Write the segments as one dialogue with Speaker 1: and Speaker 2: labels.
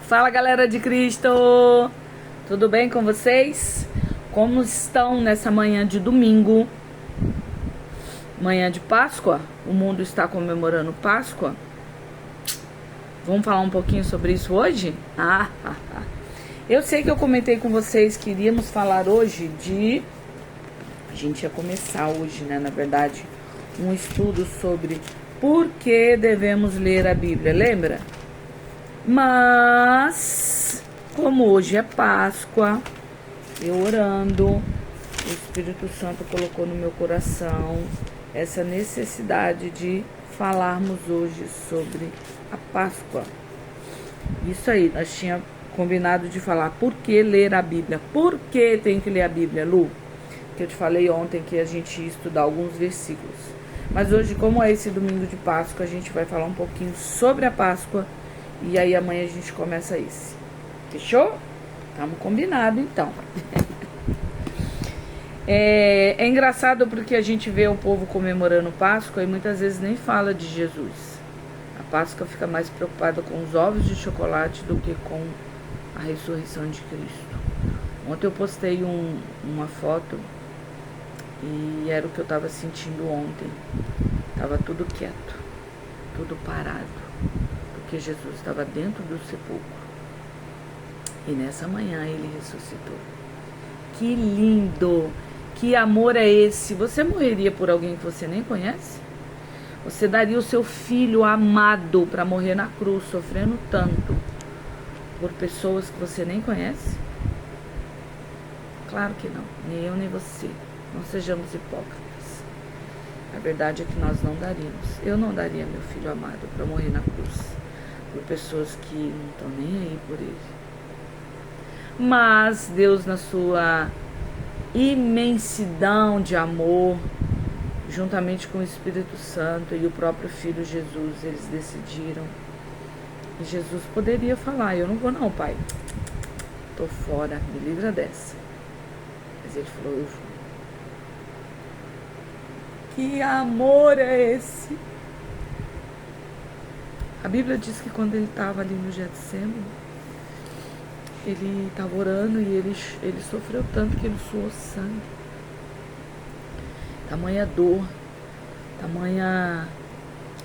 Speaker 1: Fala, galera de Cristo! Tudo bem com vocês? Como estão nessa manhã de domingo? Manhã de Páscoa? O mundo está comemorando Páscoa? Vamos falar um pouquinho sobre isso hoje? Eu sei que eu comentei com vocês que iríamos falar hoje de... A gente ia começar hoje, né? Na verdade, um estudo sobre por que devemos ler a Bíblia, lembra? Mas, como hoje é Páscoa, eu orando, o Espírito Santo colocou no meu coração essa necessidade de falarmos hoje sobre a Páscoa. Isso aí, nós tínhamos combinado de falar por que ler a Bíblia. Por que tem que ler a Bíblia, Lu? Que eu te falei ontem que a gente ia estudar alguns versículos. Mas hoje, como é esse domingo de Páscoa, a gente vai falar um pouquinho sobre a Páscoa. E aí amanhã a gente começa esse. Fechou? Estamos combinados então. É engraçado porque a gente vê o povo comemorando Páscoa e muitas vezes nem fala de Jesus. A Páscoa fica mais preocupada com os ovos de chocolate do que com a ressurreição de Cristo. Ontem eu postei uma foto e era o que eu estava sentindo ontem. Estava tudo quieto, tudo parado. Porque Jesus estava dentro do sepulcro. E nessa manhã ele ressuscitou. Que lindo! Que amor é esse? Você morreria por alguém que você nem conhece? Você daria o seu filho amado para morrer na cruz, sofrendo tanto, por pessoas que você nem conhece? Claro que não. Nem eu, nem você. Não sejamos hipócritas. A verdade é que nós não daríamos. Eu não daria meu filho amado para morrer na cruz por pessoas que não estão nem aí por ele. Mas Deus, na sua imensidão de amor, juntamente com o Espírito Santo e o próprio Filho Jesus, eles decidiram. E Jesus poderia falar: eu não vou não, pai, tô fora, me livra dessa. Mas ele falou: eu vou. Que amor é esse? A Bíblia diz que quando ele estava ali no Getsemane, ele estava orando e ele sofreu tanto que ele suou sangue. Tamanha dor, tamanha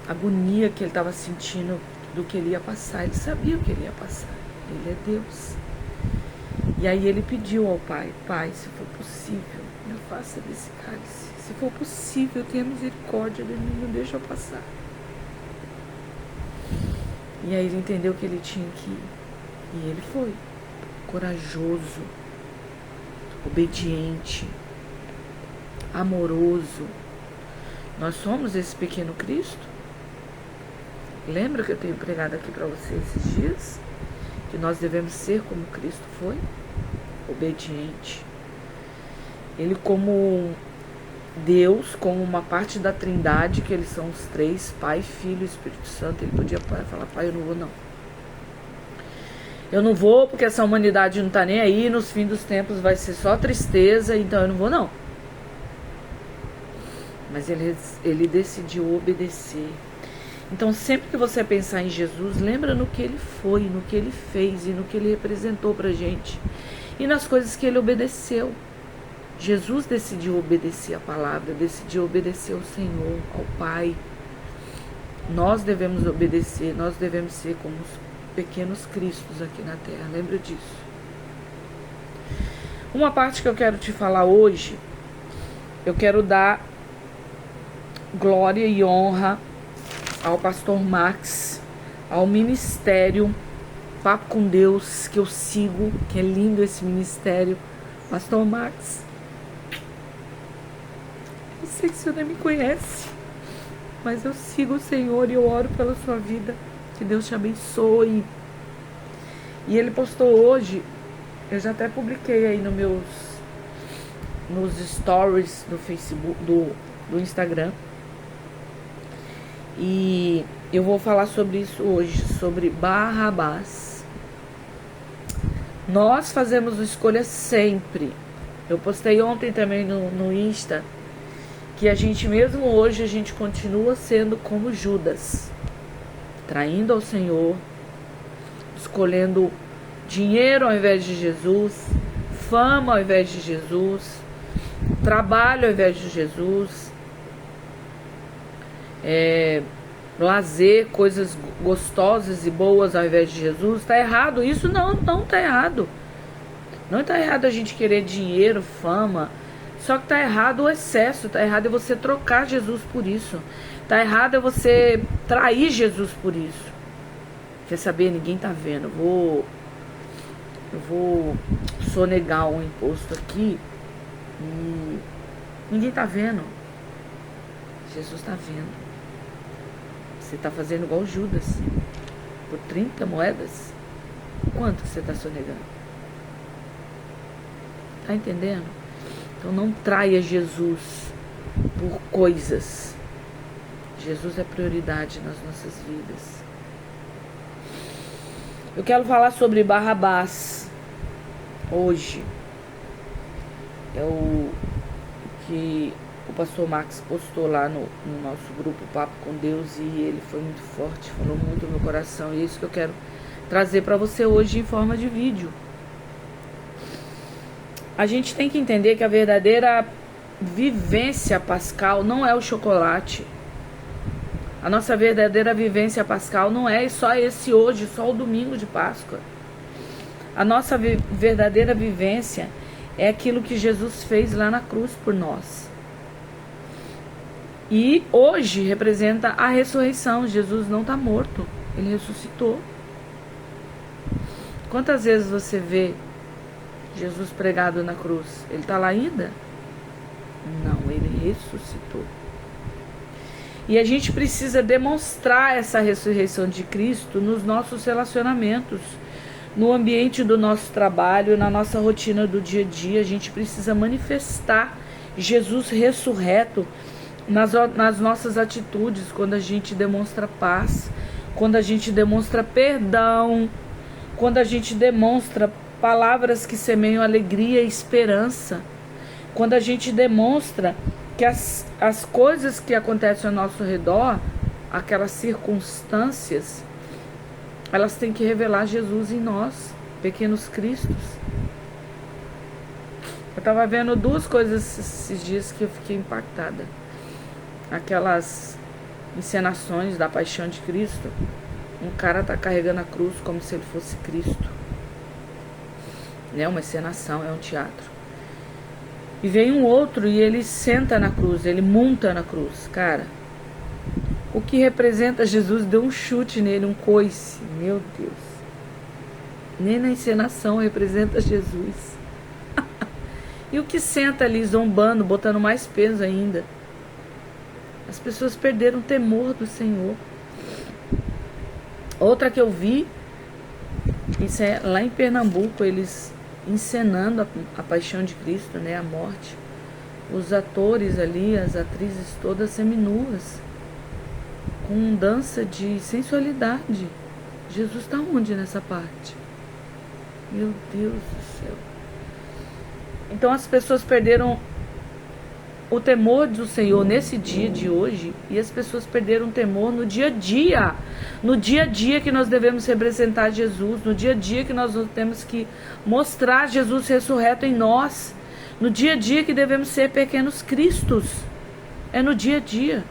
Speaker 1: agonia que ele estava sentindo do que ele ia passar. Ele sabia o que ele ia passar. Ele é Deus. E aí ele pediu ao Pai: Pai, se for possível, me afasta desse cálice. Se for possível, tenha misericórdia de mim, não deixa eu passar. E aí ele entendeu que ele tinha que ir. E ele foi. Corajoso, obediente, amoroso. Nós somos esse pequeno Cristo. Lembra que eu tenho pregado aqui para você esses dias? Que nós devemos ser como Cristo foi? Obediente. Ele como Deus, como uma parte da Trindade, que eles são os três, Pai, Filho e Espírito Santo. Ele podia falar: Pai, eu não vou não. Eu não vou porque essa humanidade não tá nem aí, nos fins dos tempos vai ser só tristeza, então eu não vou não. Mas ele decidiu obedecer. Então sempre que você pensar em Jesus, lembra no que ele foi, no que ele fez e no que ele representou pra gente. E nas coisas que ele obedeceu. Jesus decidiu obedecer a palavra, decidiu obedecer ao Senhor, ao Pai. Nós devemos obedecer, nós devemos ser como os pequenos cristos aqui na terra, lembra disso. Uma parte que eu quero te falar hoje, eu quero dar glória e honra ao pastor Max, ao ministério Papo com Deus, que eu sigo, que é lindo esse ministério. Pastor Max, eu sei que o senhor não me conhece, mas eu sigo o Senhor e eu oro pela sua vida. Que Deus te abençoe. E ele postou hoje, eu já até publiquei aí nos stories do Facebook, do Instagram. E eu vou falar sobre isso hoje, sobre Barrabás. Nós fazemos escolha sempre. Eu postei ontem também no Insta que a gente, mesmo hoje, a gente continua sendo como Judas, traindo ao Senhor, escolhendo dinheiro ao invés de Jesus, fama ao invés de Jesus, trabalho ao invés de Jesus, lazer, coisas gostosas e boas ao invés de Jesus. Está errado isso? Não está errado. Não está errado a gente querer dinheiro, fama. Só que está errado o excesso. Está errado é você trocar Jesus por isso. Está errado é você trair Jesus por isso. Quer saber? Ninguém está vendo. Eu vou sonegar um imposto aqui e ninguém está vendo. Jesus está vendo. Você está fazendo igual Judas. Por 30 moedas? Quanto você está sonegando? Tá entendendo? Então não traia Jesus por coisas. Jesus é prioridade nas nossas vidas. Eu quero falar sobre Barrabás hoje. É o que o pastor Max postou lá no nosso grupo Papo com Deus, e ele foi muito forte, falou muito no meu coração, e é isso que eu quero trazer para você hoje em forma de vídeo. A gente tem que entender que a verdadeira vivência pascal não é o chocolate. A nossa verdadeira vivência pascal não é só esse hoje, só o domingo de Páscoa. A nossa verdadeira vivência é aquilo que Jesus fez lá na cruz por nós. E hoje representa a ressurreição. Jesus não está morto, ele ressuscitou. Quantas vezes você vê Jesus pregado na cruz? Ele está lá ainda? Não, ele ressuscitou. E a gente precisa demonstrar essa ressurreição de Cristo nos nossos relacionamentos, no ambiente do nosso trabalho, na nossa rotina do dia a dia. A gente precisa manifestar Jesus ressurreto nas nossas atitudes, quando a gente demonstra paz, quando a gente demonstra perdão, quando a gente demonstra palavras que semeiam alegria e esperança, quando a gente demonstra que as coisas que acontecem ao nosso redor, aquelas circunstâncias, elas têm que revelar Jesus em nós, pequenos cristos. Eu estava vendo duas coisas esses dias que eu fiquei impactada. Aquelas encenações da paixão de Cristo. Um cara está carregando a cruz como se ele fosse Cristo. É uma encenação, é um teatro. E vem um outro e ele senta na cruz, ele monta na cruz. Cara, o que representa Jesus deu um chute nele, um coice. Meu Deus. Nem na encenação representa Jesus. E o que senta ali zombando, botando mais peso ainda. As pessoas perderam o temor do Senhor. Outra que eu vi, isso é lá em Pernambuco, eles encenando a paixão de Cristo, né, a morte. Os atores ali, as atrizes todas seminuas, com dança de sensualidade. Jesus está onde nessa parte? Meu Deus do céu. Então as pessoas perderam o temor do Senhor nesse dia de hoje, e as pessoas perderam o temor no dia a dia. No dia a dia que nós devemos representar Jesus, no dia a dia que nós temos que mostrar Jesus ressurreto em nós, no dia a dia que devemos ser pequenos cristos. É no dia a dia.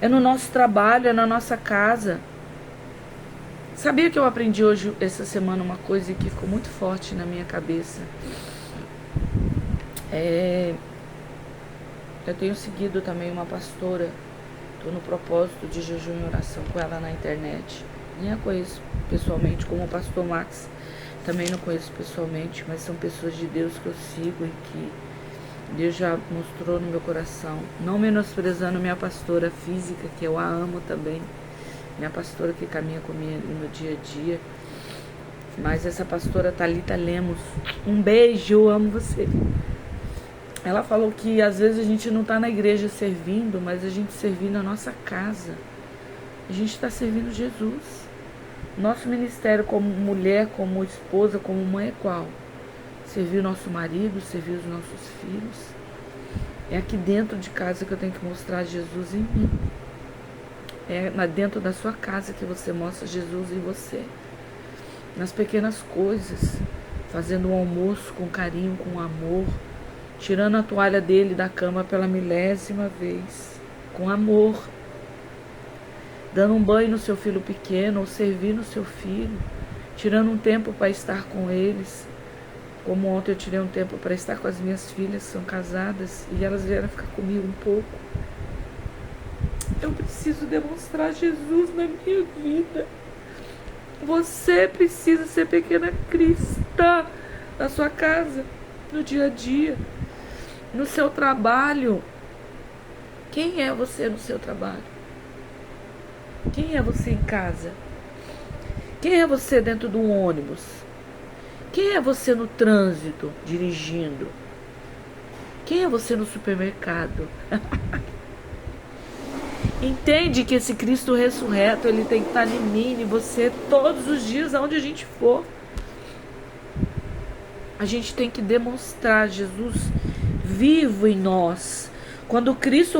Speaker 1: É no nosso trabalho, é na nossa casa. Sabia que eu aprendi hoje, essa semana, uma coisa que ficou muito forte na minha cabeça? Eu tenho seguido também uma pastora. Estou no propósito de jejum e oração com ela na internet. Nem a conheço pessoalmente, como o pastor Max. Também não conheço pessoalmente, mas são pessoas de Deus que eu sigo e que Deus já mostrou no meu coração. Não menosprezando minha pastora física, que eu a amo também. Minha pastora que caminha comigo no dia a dia. Mas essa pastora Thalita Lemos, um beijo, eu amo você. Ela falou que às vezes a gente não está na igreja servindo, mas a gente servir na nossa casa. A gente está servindo Jesus. Nosso ministério como mulher, como esposa, como mãe é qual? Servir o nosso marido, servir os nossos filhos. É aqui dentro de casa que eu tenho que mostrar Jesus em mim. É dentro da sua casa que você mostra Jesus em você. Nas pequenas coisas, fazendo um almoço com carinho, com amor, tirando a toalha dele da cama pela 1000ª vez, com amor, dando um banho no seu filho pequeno ou servindo o seu filho, tirando um tempo para estar com eles. Como ontem eu tirei um tempo para estar com as minhas filhas, são casadas, e elas vieram ficar comigo um pouco. Eu preciso demonstrar Jesus na minha vida. Você precisa ser pequena cristã na sua casa, no dia a dia, no seu trabalho. Quem é você no seu trabalho? Quem é você em casa? Quem é você dentro do ônibus? Quem é você no trânsito, dirigindo? Quem é você no supermercado? Entende que esse Cristo ressurreto, ele tem que estar em mim, em você, todos os dias, aonde a gente for. A gente tem que demonstrar Jesus vivo em nós. Quando Cristo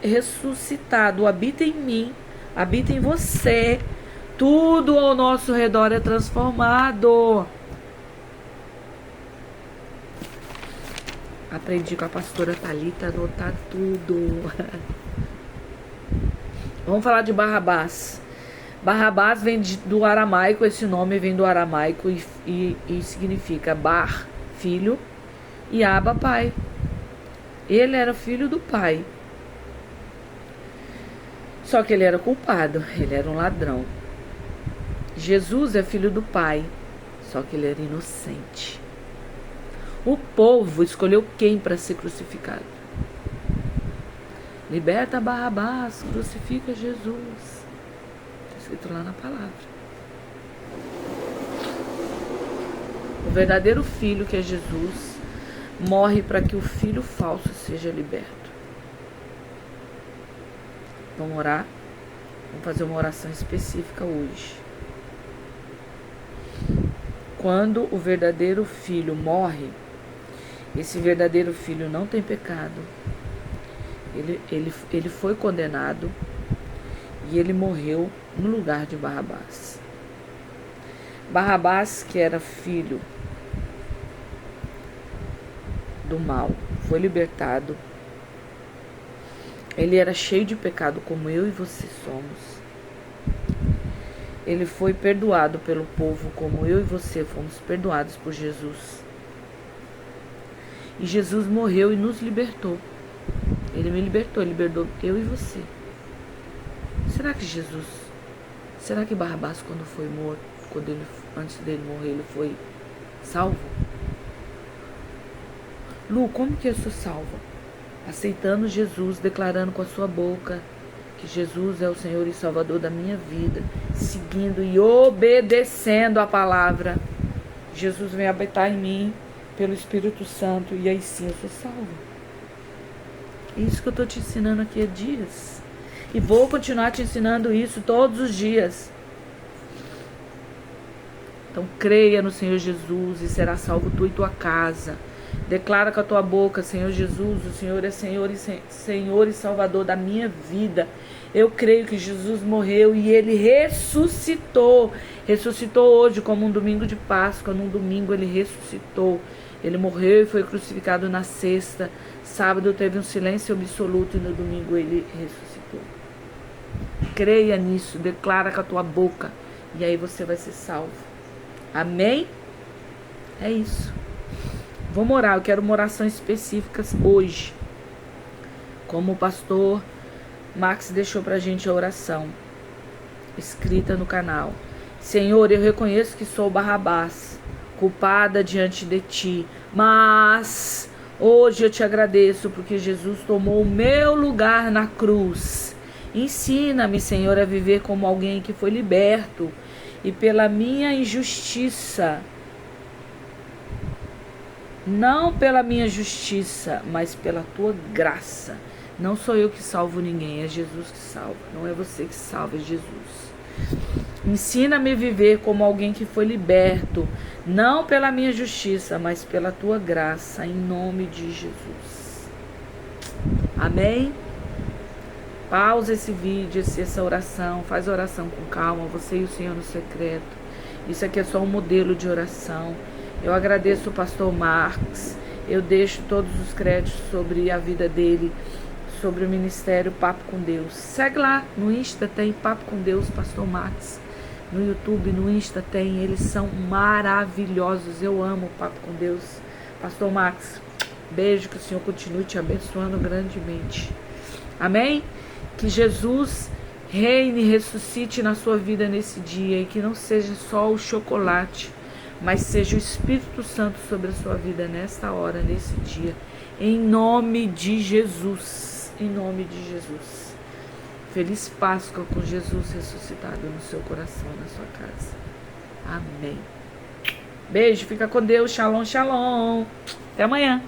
Speaker 1: ressuscitado habita em mim, habita em você, tudo ao nosso redor é transformado. Aprendi com a pastora Thalita a anotar tudo. Vamos falar de Barrabás. Barrabás vem do aramaico, esse nome vem do aramaico e significa Bar, filho, e Aba, pai. Ele era filho do pai. Só que ele era culpado, ele era um ladrão. Jesus é filho do pai, só que ele era inocente. O povo escolheu quem para ser crucificado? Liberta Barrabás, crucifica Jesus. Está escrito lá na palavra. O verdadeiro filho, que é Jesus, morre para que o filho falso seja liberto. Vamos orar? Vamos fazer uma oração específica hoje. Quando o verdadeiro filho morre, esse verdadeiro filho não tem pecado. Ele foi condenado e ele morreu no lugar de Barrabás. Barrabás, que era filho do mal, foi libertado. Ele era cheio de pecado, como eu e você somos. Ele foi perdoado pelo povo, como eu e você fomos perdoados por Jesus. E Jesus morreu e nos libertou. Ele me libertou, ele libertou eu e você. Será que Barrabás, quando foi morto, antes dele morrer, ele foi salvo? Lu, como que eu sou salva? Aceitando Jesus, declarando com a sua boca que Jesus é o Senhor e Salvador da minha vida, seguindo e obedecendo a palavra. Jesus vem habitar em mim pelo Espírito Santo e aí sim eu sou salva. Isso que eu estou te ensinando aqui há dias. E vou continuar te ensinando isso todos os dias. Então creia no Senhor Jesus e será salvo tu e tua casa. Declara com a tua boca: Senhor Jesus, o Senhor é Senhor e Salvador da minha vida. Eu creio que Jesus morreu e Ele ressuscitou. Ressuscitou hoje como um domingo de Páscoa. Num domingo Ele ressuscitou. Ele morreu e foi crucificado na sexta. Sábado teve um silêncio absoluto e no domingo Ele ressuscitou. Creia nisso, declara com a tua boca e aí você vai ser salvo. Amém? É isso. Vamos orar, eu quero uma oração específica hoje. Como o pastor Max deixou pra gente a oração escrita no canal. Senhor, eu reconheço que sou Barrabás, culpada diante de ti, mas hoje eu te agradeço porque Jesus tomou o meu lugar na cruz. Ensina-me, Senhor, a viver como alguém que foi liberto e pela minha injustiça, não pela minha justiça, mas pela tua graça. Não sou eu que salvo ninguém, é Jesus que salva. Não é você que salva, é Jesus. Ensina-me a viver como alguém que foi liberto, não pela minha justiça, mas pela tua graça, em nome de Jesus. Amém? Pausa esse vídeo, essa oração, faz a oração com calma, você e o Senhor no secreto. Isso aqui é só um modelo de oração. Eu agradeço o pastor Marcos, eu deixo todos os créditos sobre a vida dele, sobre o ministério Papo com Deus. Segue lá, no Insta tem Papo com Deus, pastor Marcos. No YouTube, no Insta tem, eles são maravilhosos. Eu amo o Papo com Deus. Pastor Max, beijo, que o Senhor continue te abençoando grandemente. Amém? Que Jesus reine e ressuscite na sua vida nesse dia, e que não seja só o chocolate, mas seja o Espírito Santo sobre a sua vida nesta hora, nesse dia. Em nome de Jesus. Em nome de Jesus. Feliz Páscoa com Jesus ressuscitado no seu coração, na sua casa. Amém. Beijo, fica com Deus. Shalom, shalom. Até amanhã.